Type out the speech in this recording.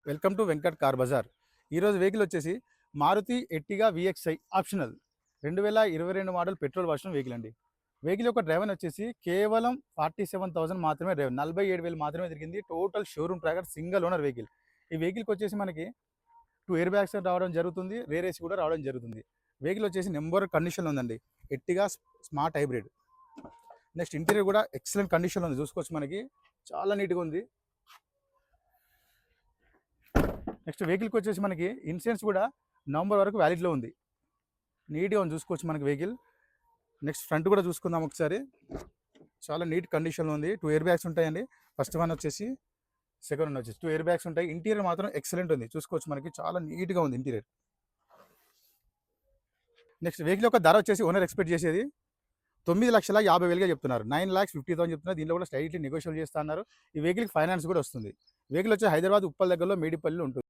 Welcome to Venkat car bazaar. ఈరోజు vehicle వచ్చేసి Maruti Ertiga VXI optional 2022 model petrol version vehicle అండి. Vehicle యొక్క driver వచ్చేసి కేవలం 47,000 మాత్రమే డ్రైవర్, 47,000 మాత్రమే తిరిగింది. Total showroom tracker, single owner vehicle. ఈ వెహికల్కి వచ్చేసి మనకి 2 ఎయిర్ బ్యాగ్స్ రావడం జరుగుతుంది, రేర్ ఏసీ కూడా రావడం జరుగుతుంది. వెహికల్ వచ్చేసి నెంబర్ కండిషన్లో ఉందండి. ఎట్టిగా స్మార్ట్ హైబ్రిడ్. నెక్స్ట్ ఇంటీరియర్ కూడా ఎక్సలెంట్ కండిషన్లో ఉంది. చూసుకోవచ్చు, మనకి చాలా నీట్గా ఉంది. నెక్స్ట్ వెహికల్కి వచ్చేసి మనకి ఇన్సూరెన్స్ కూడా నవంబర్ వరకు వ్యాలిడ్లో ఉంది. నీట్గా ఉంది, చూసుకోవచ్చు మనకి వెహికల్. నెక్స్ట్ ఫ్రంట్ కూడా చూసుకుందాం ఒకసారి. చాలా నీట్ కండిషన్లో ఉంది. 2 ఎయిర్ బ్యాగ్స్ ఉంటాయండి. ఫస్ట్ వన్ వచ్చేసి, సెకండ్ వన్ వచ్చేసి 2 ఎయిర్ బ్యాగ్స్ ఉంటాయి. ఇంటీరియర్ మాత్రం ఎక్సలెంట్ ఉంది, చూసుకోవచ్చు మనకి చాలా నీట్గా ఉంది ఇంటీరియర్. నెక్స్ట్ వెహికల్ యొక్క ధర వచ్చేసి ఓనర్ ఎక్స్పెక్ట్ చేసేది 9,50,000 చెప్తున్నారు. 9,50,000 చెప్తున్నారు. దీనిలో కూడా స్లైట్లీ నెగోషియబుల్ చేస్తున్నారు. ఈ వెహికల్కి ఫైనాన్స్ కూడా వస్తుంది. వెహికల్ వచ్చి హైదరాబాద్ ఉప్పల్ దగ్గరలో మేడిపల్లిలో ఉంటుంది.